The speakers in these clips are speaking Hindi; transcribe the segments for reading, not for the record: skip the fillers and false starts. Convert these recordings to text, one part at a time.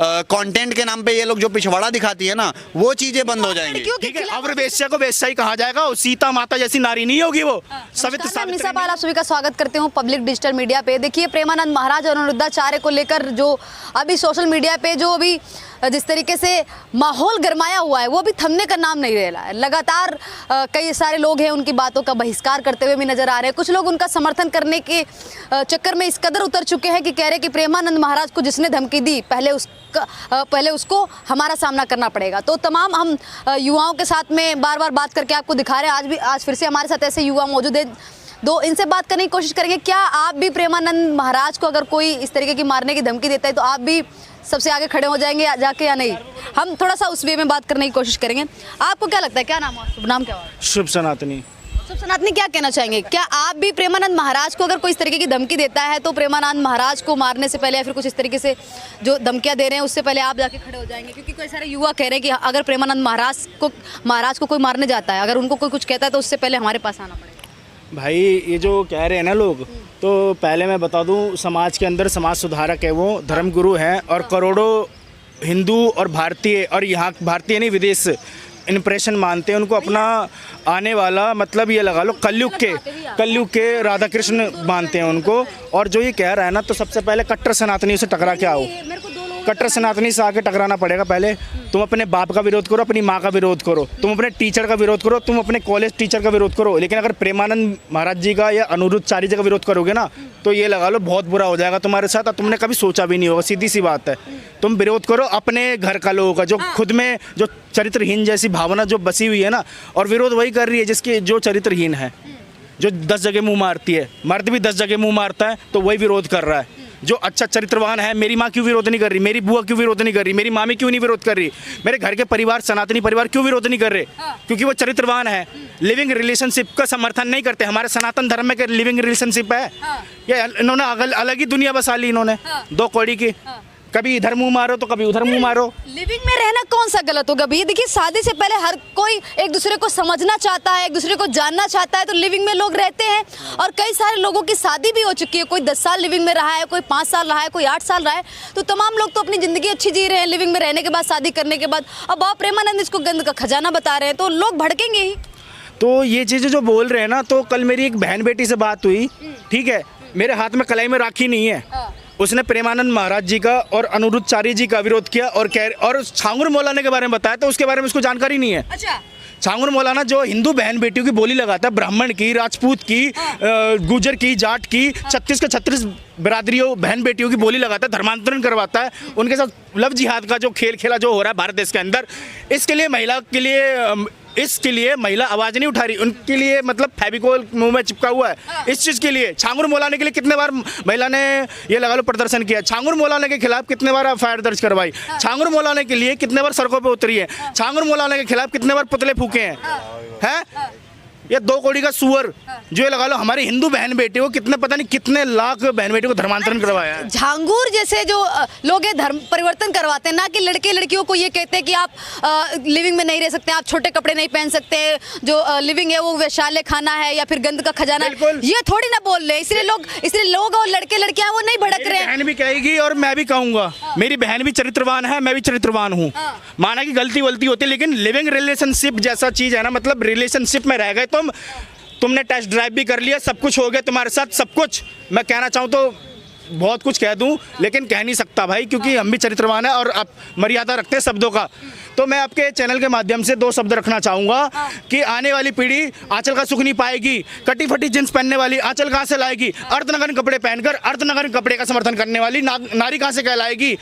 कंटेंट के नाम पे ये लोग जो पिछवाड़ा दिखाती है ना, वो चीजें बंद हो जाएंगी। ठीक है, अब वेश्या को वेश्या ही कहा जाएगा, और सीता माता जैसी नारी नहीं होगी वो। नमस्कार, मैं मीसा पाल आप सभी का स्वागत करते हूँ पब्लिक डिजिटल मीडिया पे। देखिए, प्रेमानंद महाराज और अनिरुद्धाचार्य को लेकर जो अभी सोशल मीडिया पे जो अभी जिस तरीके से माहौल गरमाया हुआ है, वो अभी थमने का नाम नहीं ले रहा है। लगातार कई सारे लोग हैं उनकी बातों का बहिष्कार करते हुए भी नजर आ रहे हैं। कुछ लोग उनका समर्थन करने के चक्कर में इस कदर उतर चुके हैं कि कह रहे हैं कि प्रेमानंद महाराज को जिसने धमकी दी, पहले उसको हमारा सामना करना पड़ेगा। तो तमाम हम युवाओं के साथ में बार बार बात करके आपको दिखा रहे हैं। आज फिर से हमारे साथ ऐसे युवा मौजूद हैं, दो इनसे बात करने की कोशिश करेंगे। क्या आप भी प्रेमानंद महाराज को अगर कोई इस तरीके की मारने की धमकी देता है तो आप भी सबसे आगे खड़े हो जाएंगे जाके, या नहीं? हम थोड़ा सा उस वे में बात करने की कोशिश करेंगे। आपको क्या लगता है, क्या नाम है, शुभ नाम क्या है? शुभ सनातनी। शुभ सनातनी, क्या कहना चाहेंगे? क्या आप भी प्रेमानंद महाराज को अगर कोई इस तरीके की धमकी देता है तो प्रेमानंद महाराज को मारने से पहले या फिर कुछ इस तरीके से जो धमकियां दे रहे हैं उससे पहले आप जाके खड़े हो जाएंगे? क्योंकि कई सारे युवा कह रहे हैं कि अगर प्रेमानंद महाराज को कोई मारने जाता है, अगर उनको कोई कुछ कहता है तो उससे पहले हमारे पास आना पड़ेगा। भाई ये जो कह रहे हैं ना लोग, तो पहले मैं बता दूं, समाज के अंदर समाज सुधारक है, वो धर्मगुरु हैं, और करोड़ों हिंदू और भारतीय, और यहाँ भारतीय नहीं विदेश इंप्रेशन मानते हैं उनको। अपना आने वाला मतलब ये लगा लो कलयुग के राधा कृष्ण मानते हैं उनको। और जो ये कह रहा है ना, तो सबसे पहले कट्टर सनातनी से टकरा के आओ। कट्टर सनातनी से आके टकराना पड़ेगा पहले। तुम अपने बाप का विरोध करो, अपनी माँ का विरोध करो, तुम अपने टीचर का विरोध करो, तुम अपने कॉलेज टीचर का विरोध करो, लेकिन अगर प्रेमानंद महाराज जी का या अनिरुद्धाचार्य जी का विरोध करोगे ना, तो ये लगा लो बहुत बुरा हो जाएगा तुम्हारे साथ। और तुमने कभी सोचा भी नहीं होगा, सीधी सी बात है। तुम विरोध करो अपने घर का लोगों का, जो खुद में जो चरित्रहीन जैसी भावना जो बसी हुई है ना, और विरोध वही कर रही है जिसकी जो चरित्रहीन है, जो 10 जगह मुँह मारती है। मर्द भी 10 जगह मुँह मारता है, तो वही विरोध कर रहा है। जो अच्छा चरित्रवान है, मेरी माँ क्यों विरोध नहीं कर रही, मेरी बुआ क्यों विरोध नहीं कर रही, मेरी मामी क्यों नहीं विरोध कर रही, मेरे घर के परिवार सनातनी परिवार क्यों विरोध नहीं कर रहे? क्योंकि वो चरित्रवान है। लिविंग रिलेशनशिप का समर्थन नहीं करते। हमारे सनातन धर्म में लिविंग रिलेशनशिप है, ये इन्होंने अलग ही दुनिया बसा ली इन्होंने, दो कौड़ी की। कभी इधर मुंह मारो तो कभी उधर मुंह मारो। लिविंग में रहना कौन सा गलत होगा भैया? देखिए, शादी से पहले हर कोई एक दूसरे को समझना चाहता है, एक दूसरे को जानना चाहता है, तो लिविंग में लोग रहते हैं। और कई सारे लोगों की शादी भी हो चुकी है, कोई 10 साल लिविंग में रहा है, कोई 5 साल रहा है, कोई 8 साल रहा है। तो तमाम लोग तो अपनी जिंदगी अच्छी जी रहे हैं लिविंग में रहने के बाद, शादी करने के बाद। अब आप प्रेमानंद इसको गंद का खजाना बता रहे हैं, तो लोग भड़केंगे ही। तो ये चीज़ें जो बोल रहे हैं ना, तो कल मेरी एक बहन बेटी से बात हुई, ठीक है, मेरे हाथ में कलाई में राखी नहीं है। उसने प्रेमानंद महाराज जी का और अनिरुद्धाचार्य जी का विरोध किया और छांगुर मौलाना के बारे में बताया, तो उसके बारे में उसको जानकारी नहीं है। अच्छा। छांगुर मौलाना जो हिंदू बहन बेटियों की बोली लगाता है, ब्राह्मण की, राजपूत की, गुजर की, जाट की, 36 के 36 बिरादरियों बहन बेटियों की बोली लगाता है, धर्मांतरण करवाता है, उनके साथ लव जिहाद का जो खेल खेला जो हो रहा है भारत देश के अंदर, इसके लिए महिला आवाज नहीं उठा रही, उनके लिए मतलब फेविकोल मुंह में चिपका हुआ है। इस चीज के लिए छांगुर मौलाना के लिए कितने बार महिला ने ये लगा लो प्रदर्शन किया, छांगुर मौलाना के खिलाफ कितने बार एफआईआर दर्ज करवाई, छांगुर मौलाना के लिए कितने बार सड़कों पे उतरी है, छांगुर मौलाना के खिलाफ कितने बार पुतले फूके हैं। ये 2 कौड़ी का सुअर जो ये लगा लो हमारी हिंदू बहन बेटी को कितने पता नहीं कितने लाख बहन बेटी को धर्मांतरण करवाया है। झांगुर जैसे जो लोग हैं धर्म परिवर्तन करवाते हैं, ना कि लड़के लड़कियों को ये कहते हैं कि आप लिविंग में नहीं रह सकते, आप छोटे कपड़े नहीं पहन सकते, जो लिविंग है वो वैशाल्य खाना है या फिर गंद का खजाना है, ये थोड़ी ना बोल रहे। इसलिए लोग और लड़के लड़कियां वो नहीं भड़क रहे हैं। बहन भी कहेगी और मैं भी कहूंगा, मेरी बहन भी चरित्रवान है, मैं भी चरित्रवान हूँ। माना कि गलती वलती होती है, लेकिन लिविंग रिलेशनशिप जैसा चीज है ना, मतलब रिलेशनशिप में रह गए तुमने टेस्ट ड्राइव भी कर लिया, सब कुछ हो गया तुम्हारे साथ, सब कुछ। मैं कहना चाहूँ तो बहुत कुछ कह दूं, लेकिन कह नहीं सकता भाई, क्योंकि हम भी चरित्रवान है और आप मर्यादा रखते हैं शब्दों का। तो मैं आपके चैनल के माध्यम से 2 शब्द रखना चाहूँगा कि आने वाली पीढ़ी आंचल का सुख नहीं पाएगी। कटी फटी जींस पहनने वाली आंचल कहाँ से लाएगी? अर्धनग्न कपड़े पहनकर अर्धनग्न कपड़े का समर्थन करने वाली नारी कहाँ से कहलाएगी?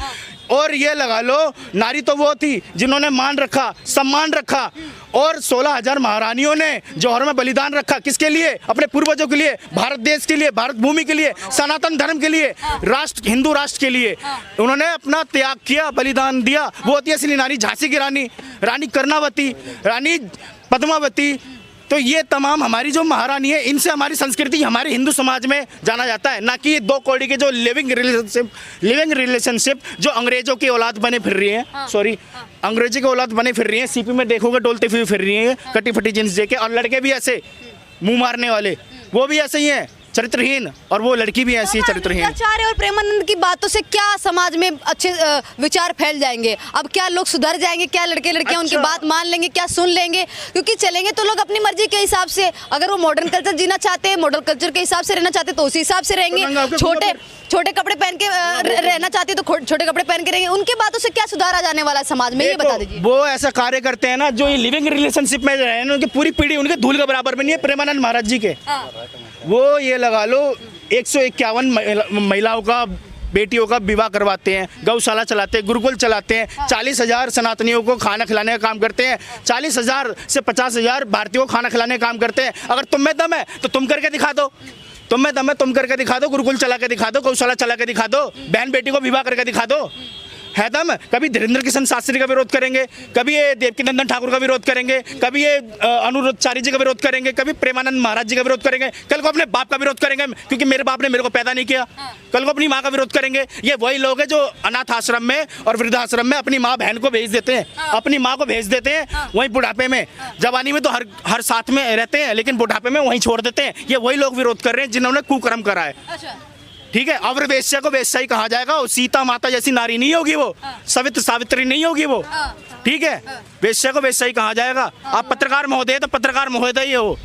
और ये लगा लो, नारी तो वो थी जिन्होंने मान रखा, सम्मान रखा, और 16,000 महारानियों ने जौहर में बलिदान रखा। किसके लिए? अपने पूर्वजों के लिए, भारत देश के लिए, भारत भूमि के लिए, सनातन धर्म के लिए, राष्ट्र हिंदू राष्ट्र के लिए उन्होंने अपना त्याग किया, बलिदान दिया। वो होती है असली नारी, झांसी की रानी, रानी कर्णावती, रानी पद्मावती। तो ये तमाम हमारी जो महारानी है, इनसे हमारी संस्कृति हमारे हिंदू समाज में जाना जाता है, ना कि ये 2 कौड़ी के जो लिविंग रिलेशनशिप जो अंग्रेजों की औलाद बने फिर रही है, अंग्रेजी की औलाद बने फिर रही है। सीपी में देखोगे डोलते हुए फिर रही है, कटी फटी जींस देके। और लड़के भी ऐसे मुंह मारने वाले, वो भी ऐसे ही हैं, चरित्रहीन, और वो लड़की भी ऐसी है चरित्रहीन। आचार्य और प्रेमानंद की बातों से क्या समाज में अच्छे विचार फैल जाएंगे? अब क्या लोग सुधर जाएंगे? क्या लड़के लड़कियां उनकी बात मान लेंगे? क्या सुन लेंगे? क्योंकि चलेंगे तो लोग अपनी मर्जी के हिसाब से, अगर वो मॉडर्न कल्चर जीना चाहते हैं, मॉडर्न कल्चर के हिसाब से रहना चाहते हैं तो उसी हिसाब से रहेंगे। छोटे कपड़े पहन के रहना चाहते हैं तो छोटे कपड़े पहन के रहेंगे। उनकी बातों से क्या सुधार आ जाने वाला है समाज में, ये बता दीजिए। वो ऐसा कार्य करते हैं ना जो ये लिविंग रिलेशनशिप में रहे हैं, उनकी पूरी पीढ़ी उनके धूल के बराबर में नहीं है। प्रेमानंद महाराज जी के वो ये लगा लो 151 महिलाओं का, बेटियों का विवाह करवाते हैं, गौशाला चलाते हैं, गुरुकुल चलाते हैं, 40,000 सनातनियों को खाना खिलाने का काम करते हैं, 40,000 से 50,000 भारतीयों को खाना खिलाने का काम करते हैं। अगर तुम में दम है तो तुम करके दिखा दो, तुम में दम है तुम करके दिखा दो, गुरुकुल चला के दिखा दो, गौशाला चला के दिखा दो, बहन बेटी को विवाह करके दिखा दो। है दम? कभी धीरेन्द्र किशन शास्त्री का विरोध करेंगे, कभी ये देवकीनंदन ठाकुर का विरोध करेंगे, कभी ये अनुरुद्धाचार्य जी का विरोध करेंगे, कभी प्रेमानंद महाराज जी का विरोध करेंगे, कल को अपने बाप का विरोध करेंगे क्योंकि मेरे बाप ने मेरे को पैदा नहीं किया, कल को अपनी माँ का विरोध करेंगे। ये वही लोग हैं जो अनाथ आश्रम में और वृद्धाश्रम में अपनी माँ बहन को भेज देते हैं, अपनी माँ को भेज देते हैं, वहीं बुढ़ापे में, जवानी में तो हर साथ में रहते हैं लेकिन बुढ़ापे में वहीं छोड़ देते हैं। ये वही लोग विरोध कर रहे हैं जिन्होंने कुकर्म करा है। ठीक है, अवर वेश्या को वेश्या ही कहा जाएगा। और सीता माता जैसी नारी नहीं होगी वो, सावित्री नहीं होगी वो। ठीक है, वेश्या को वेश्या ही कहा जाएगा। आप पत्रकार महोदय तो पत्रकार महोदय ही हो।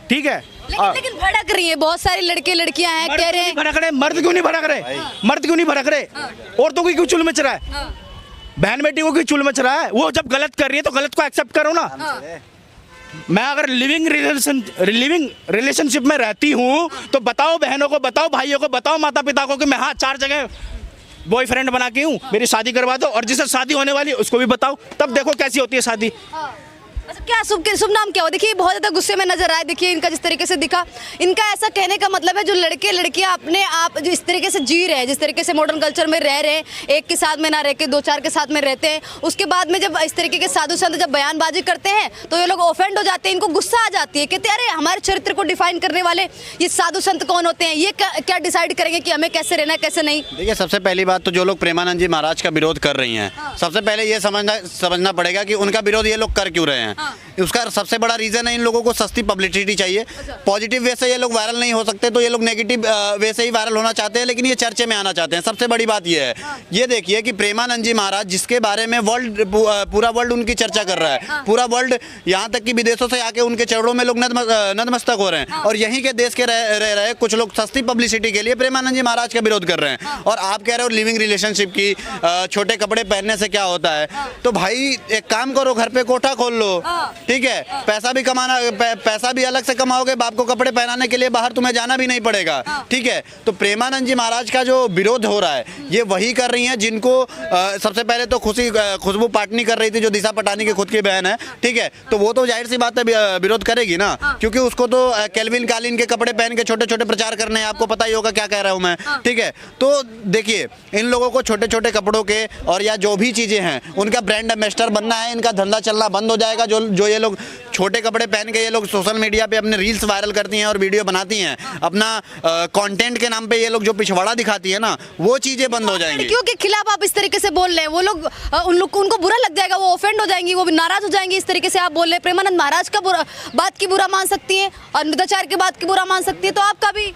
ठीक है, लेकिन भड़क रही है बहुत सारी लड़के लड़कियां हैं, कह रहे हैं भड़क रहे। मर्द क्यों नहीं भड़क रहे? मर्द क्यों नहीं भड़क रहे? औरतों की क्यों चुल मच रहा है? बहन बेटी को क्यों चुल मच रहा है? वो जब गलत कर रही है तो गलत को एक्सेप्ट करो ना। मैं अगर लिविंग रिलेशनशिप में रहती हूँ तो बताओ बहनों को, बताओ भाइयों को, बताओ माता पिता को कि मैं हाँ 4 जगह बॉयफ्रेंड बना के हूँ, मेरी शादी करवा दो। और जिसे शादी होने वाली उसको भी बताओ, तब देखो कैसी होती है शादी। अच्छा, क्या शुभ नाम क्या हो? देखिए बहुत ज़्यादा गुस्से में नजर आए। देखिए इनका जिस तरीके से दिखा, इनका ऐसा कहने का मतलब है जो लड़के लड़कियां अपने आप जो इस तरीके से जी रहे हैं, जिस तरीके से मॉडर्न कल्चर में रह रहे हैं, एक के साथ में ना रह के 2-4 के साथ में रहते हैं, उसके बाद में जब इस तरीके के साधु संत जब बयानबाजी करते हैं तो ये लोग ऑफेंड हो जाते हैं, इनको गुस्सा आ जाती है, कहते हैं अरे हमारे चरित्र को डिफाइन करने वाले ये साधु संत कौन होते हैं? ये क्या डिसाइड करेंगे कि हमें कैसे रहना है कैसे नहीं? देखिए, सबसे पहली बात तो जो लोग प्रेमानंद जी महाराज का विरोध कर रही हैं, सबसे पहले ये समझना पड़ेगा कि उनका विरोध ये लोग कर क्यों रहे हैं। उसका सबसे बड़ा रीजन है इन लोगों को सस्ती पब्लिसिटी चाहिए। पॉजिटिव वे से ये लोग वायरल नहीं हो सकते तो ये लोग नेगेटिव वे से ही वायरल होना चाहते हैं, लेकिन ये चर्चे में आना चाहते हैं। सबसे बड़ी बात ये है, ये देखिए कि प्रेमानंद जी महाराज जिसके बारे में पूरा वर्ल्ड उनकी चर्चा कर रहा है, पूरा वर्ल्ड यहाँ तक कि विदेशों से आके उनके चरणों में लोग नतमस्तक हो रहे हैं, और यहीं के देश के रह रहे कुछ लोग सस्ती पब्लिसिटी के लिए प्रेमानंद जी महाराज का विरोध कर रहे हैं। और आप कह रहे हो लिविंग रिलेशनशिप की, छोटे कपड़े पहनने से क्या होता है? तो भाई एक काम करो, घर पे कोठा खोल लो, ठीक है, पैसा भी कमाना, पैसा भी अलग से कमाओगे, बाप को कपड़े पहनाने के लिए बाहर तुम्हें जाना भी नहीं पड़ेगा। ठीक है, तो प्रेमानंद जी महाराज का जो विरोध हो रहा है ये वही कर रही हैं जिनको सबसे पहले तो खुशबू पाटनी कर रही थी, जो दिशा पटानी की खुद की बहन है। ठीक है, तो वो तो जाहिर सी बात है विरोध करेगी ना, क्योंकि उसको तो केल्विन कालीन के कपड़े पहन के छोटे छोटे प्रचार करने हैं। आपको पता ही होगा क्या कह रहा हूँ मैं। ठीक है, तो देखिए इन लोगों को छोटे छोटे कपड़ों के और या जो भी चीजें हैं उनका ब्रांड एम्बेसडर बनना है, इनका धंधा चलना बंद हो जाएगा। जो ये लोग छोटे कपड़े पहन के ये लोग सोशल मीडिया पे अपने रील्स वायरल करती हैं और वीडियो बनाती हैं, अपना कंटेंट के नाम पे ये लोग जो पिछवाड़ा दिखाती है ना, वो चीजें बंद हो जाएंगी। क्योंकि खिलाफ आप इस तरीके से बोल रहे हैं, वो लोग उनको बुरा लग जाएगा, वो ऑफेंड हो जाएंगी, वो नाराज हो जाएंगे। इस तरीके से आप बोल रहे हैं, प्रेमानंद महाराज का बात की बुरा मान सकती है और अनुरुद्धाचार्य की बात की बुरा मान सकती है, तो आपका भी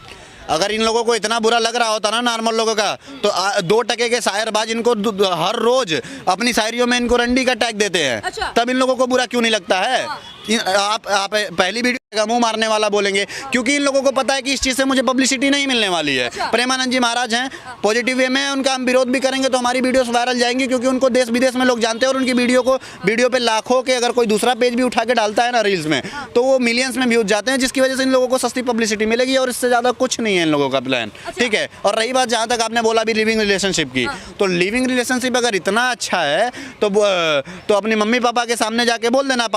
अगर इन लोगों को इतना बुरा लग रहा होता ना नॉर्मल लोगों का, तो 2% के शायरबाज इनको हर रोज अपनी शायरियों में इनको रंडी का टैग देते हैं। अच्छा। तब इन लोगों को बुरा क्यों नहीं लगता है? आप पहली वीडियो का मुंह मारने वाला बोलेंगे, क्योंकि इन लोगों को पता है कि इस चीज़ से मुझे पब्लिसिटी नहीं मिलने वाली है। अच्छा। प्रेमानंद जी महाराज हैं, पॉजिटिव वे में उनका हम विरोध भी करेंगे तो हमारी वीडियोस वायरल जाएंगी, क्योंकि उनको देश विदेश में लोग जानते हैं और उनकी वीडियो पे लाखों के अगर कोई दूसरा पेज भी उठा के डालता है ना रील्स में, तो वो मिलियंस में व्यूज जाते हैं, जिसकी वजह से इन लोगों को सस्ती पब्लिसिटी मिलेगी और इससे ज़्यादा कुछ नहीं है इन लोगों का प्लान। ठीक है, और रही बात जहाँ तक आपने बोला भी लिविंग रिलेशनशिप की, तो लिविंग रिलेशनशिप अगर इतना अच्छा है तो अपनी मम्मी पापा के सामने जाके बोल देना,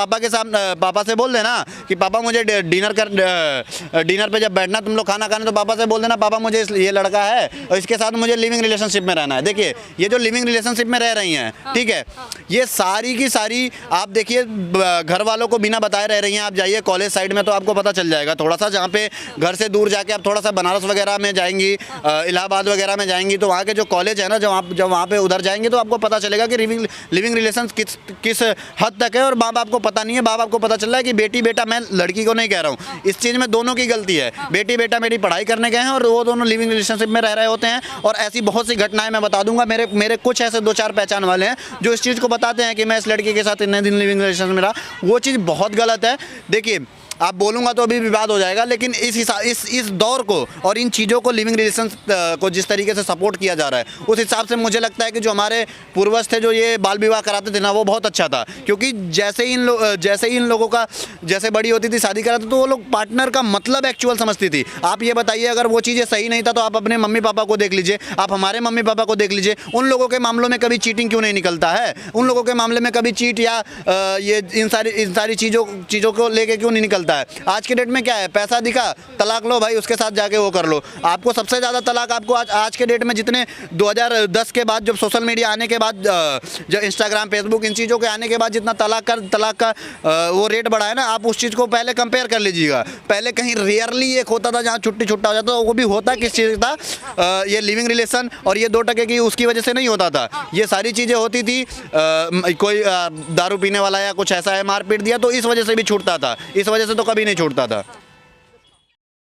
पापा से बोल देना कि पापा मुझे डिनर पे जब बैठना तुम लोग खाना खाने, तो पापा से बोल देना पापा मुझे ये लड़का है और इसके साथ मुझे लिविंग रिलेशनशिप में रहना है। देखिए ये जो लिविंग रिलेशनशिप में रह रही हैं, ठीक है, ये सारी की सारी आप देखिए घर वालों को बिना बताए रह रही हैं। आप जाइए कॉलेज साइड में तो आपको पता चल जाएगा, थोड़ा सा जहाँ पे घर से दूर जाके आप थोड़ा सा बनारस वगैरह में जाएंगी, इलाहाबाद वगैरह में जाएंगी, तो वहाँ के जो कॉलेज है ना, जब वहाँ पे उधर जाएंगे तो आपको पता चलेगा कि लिविंग रिलेशन किस हद तक है। और माँ बाप को पता नहीं है, माँ बाप को पता चल रहा है कि बेटी बेटा मैं लड़की को नहीं कह रहा हूँ, इस चीज़ में दोनों की गलती है। बेटी बेटा मेरी पढ़ाई करने गए हैं और वो दोनों लिविंग रिलेशनशिप में रह रहे होते हैं, और ऐसी बहुत सी घटनाएं मैं बता दूंगा। मेरे कुछ ऐसे 2-4 पहचान वाले हैं जो इस चीज़ को बताते हैं कि मैं इस लड़की के साथ इतने दिन लिविंग रिलेशन में रहा। वो चीज़ बहुत गलत है। देखिए, आप बोलूँगा तो अभी विवाद हो जाएगा, लेकिन इस दौर को और इन चीज़ों को, लिविंग रिलेशन को जिस तरीके से सपोर्ट किया जा रहा है, उस हिसाब से मुझे लगता है कि जो हमारे पूर्वज थे जो ये बाल विवाह कराते थे ना, वो बहुत अच्छा था। क्योंकि जैसे ही इन लोगों का जैसे बड़ी होती थी, शादी कराते, तो वो लोग पार्टनर का मतलब एक्चुअल समझती थी। आप ये बताइए, अगर वो चीज़ें सही नहीं था तो आप अपने मम्मी पापा को देख लीजिए, आप हमारे मम्मी पापा को देख लीजिए, उन लोगों के मामलों में कभी चीटिंग क्यों नहीं निकलता है? उन लोगों के मामले में कभी चीट या ये इन सारी चीज़ों को लेके क्यों नहीं निकलता है? आज के डेट में क्या है, पैसा दिखा तलाक लो भाई, उसके साथ जाके वो कर लो। आपको सबसे ज़्यादा तलाक आपको आज के डेट में, जितने 2010 के बाद, जब सोशल मीडिया आने के बाद, जब इंस्टाग्राम फेसबुक इन चीज़ों के आने के बाद जितना तलाक का वो रेट बढ़ा है ना, आप उस चीज़ को पहले कंपेयर कर लीजिएगा। पहले कहीं रेयरली एक होता था जहाँ छुट्टा हो जाता, वो भी होता किस चीज़ था, ये लिविंग रिलेशन, और ये 2% की उसकी वजह से नहीं होता था। ये सारी चीज़ें होती थी, कोई दारू पीने वाला या कुछ ऐसा है, मार पीट दिया तो इस वजह से भी छूटता था, इस वजह से तो कभी नहीं छूटता था।